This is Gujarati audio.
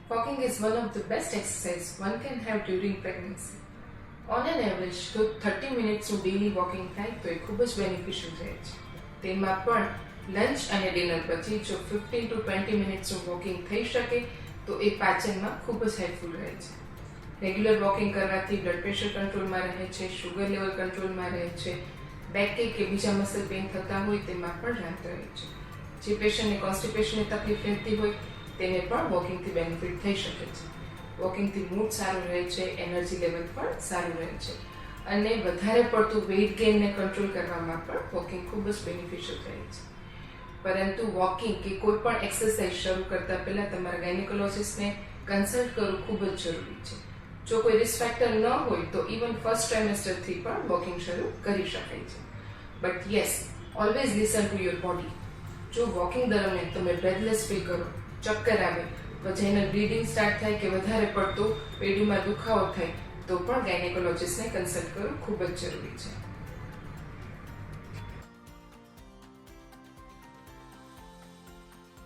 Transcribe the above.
Walking is one of the best exercise one can have during pregnancy. On an average, જો 30 મિનિટ્સનું ડેલી વોકિંગ થાય તો એ ખૂબ જ બેનિફિશિયલ રહે છે. તેમાં પણ લંચ અને ડિનર પછી જો 15 to 20 મિનિટ્સનું વોકિંગ થઈ શકે તો એ પાચનમાં ખૂબ જ હેલ્પફુલ રહે છે. રેગ્યુલર વોકિંગ કરવાથી બ્લડ પ્રેશર કંટ્રોલમાં રહે છે, શુગર લેવલ કંટ્રોલમાં રહે છે, બેક કે બીજા મસલ પેઇન થતા હોય તેમાં પણ રાહત રહે છે. જે પેશન્ટને કોન્સ્ટિપેશનની તકલીફ રહેતી હોય તેને પણ વોકિંગથી બેનિફિટ થઈ શકે છે. વોકિંગથી મૂડ સારું રહે છે, એનર્જી લેવલ પણ સારું રહે છે અને વધારે પડતું વેઇટ ગેઇનને કંટ્રોલ કરવામાં પણ વોકિંગ ખૂબ જ બેનિફિશિયલ રહે છે. પરંતુ વોકિંગ કે કોઈ પણ એક્સરસાઇઝ શરૂ કરતાં પહેલાં તમારા ગાયનેકોલોજિસ્ટને કન્સલ્ટ કરવું ખૂબ જ જરૂરી છે. જો કોઈ રિસ્ક ફેક્ટર ન હોય તો ઇવન ફર્સ્ટ ટ્રાઇમેસ્ટરથી પણ વોકિંગ શરૂ કરી શકાય છે. But yes, always listen to your body. જો વોકિંગ દરમિયાન તમે બ્રેથલેસ ફીલ કરો, ચક્કર આવે, વજાઇનલ બ્લીડિંગ સ્ટાર્ટ થાય કે વધારે પડતો પેઢીમાં દુખાવો થાય તો પણ ગાયનેકોલોજિસ્ટને કન્સલ્ટ કરવું ખૂબ જ જરૂરી છે.